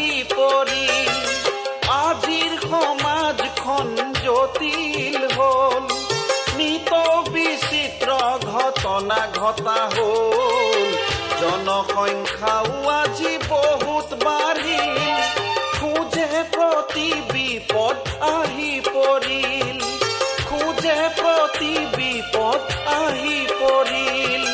আহি পৰিল। আজিৰ সমাজখন জটিল হ'ল, নিত বিচিত্ৰ ঘটনা ঘটা হ'ল। জনসংখ্যাও আজি বহুত বাঢ়িল, খোজে প্ৰতি বিপদ আহি পৰিল, খোজে প্ৰতি বিপদ আহি পৰিল।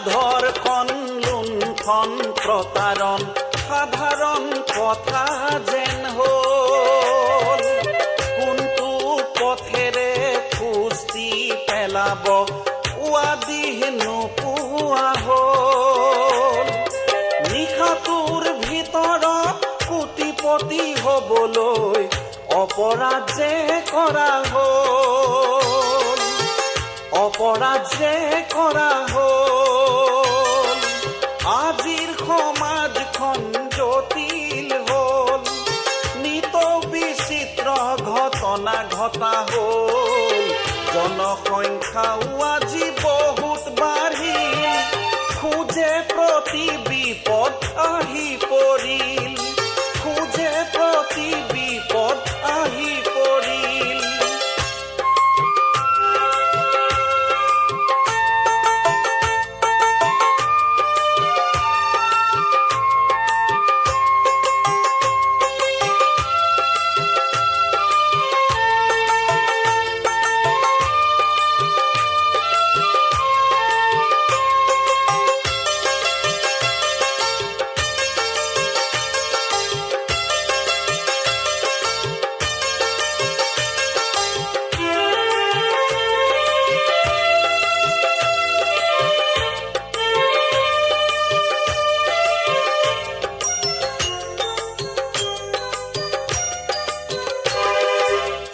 ধৰ্ষণ, লুণ্ঠন, প্ৰতাৰণ সাধাৰণ কথা যেন হ'ল। কোনটো পথেৰে খুস্তি পেলাব উৱাদিহ নোপোৱা হ'ল। নিশাটোৰ ভিতৰত কোটিপতি হ'বলৈ অপৰাধ যে কৰা হ'ল, অপৰাধ যে কৰা হ'ল। আজিৰ সমাজখন জটিল হ'ল, নিত বিচিত্ৰ ঘটনা ঘটা হ'ল। জনসংখ্যাও আজি বহুত বাঢ়িল, খোজে প্ৰতি বিপদ আহি পৰিল, খোজে প্ৰতি বিপদ আহি পৰিল।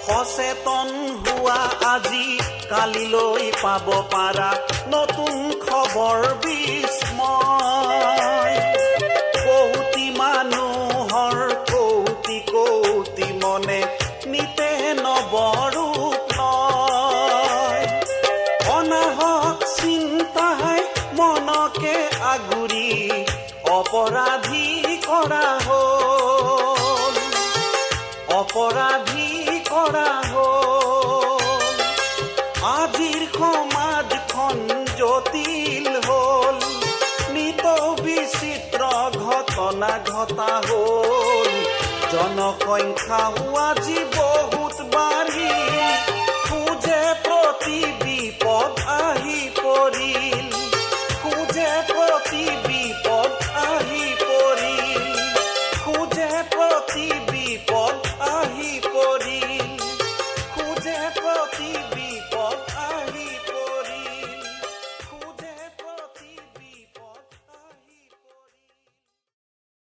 সচেতন হোৱা আজি কালিলৈ পাব পাৰা নতুন খবৰ বিস্ময়। কৌটি মানুহৰ কৌটি কৌটি মনে নিতে নৱৰূপ লয়। অনাহক চিন্তাই মনকে আগুৰি অপৰাধী কৰা হ'ল, অপৰাধী কৰা হ'ল। আজিৰ সমাজখন জটিল হ'ল, নিত বিচিত্ৰ ঘটনা ঘটা হ'ল। জনসংখ্যাও আজি বহুত বাঢ়িল,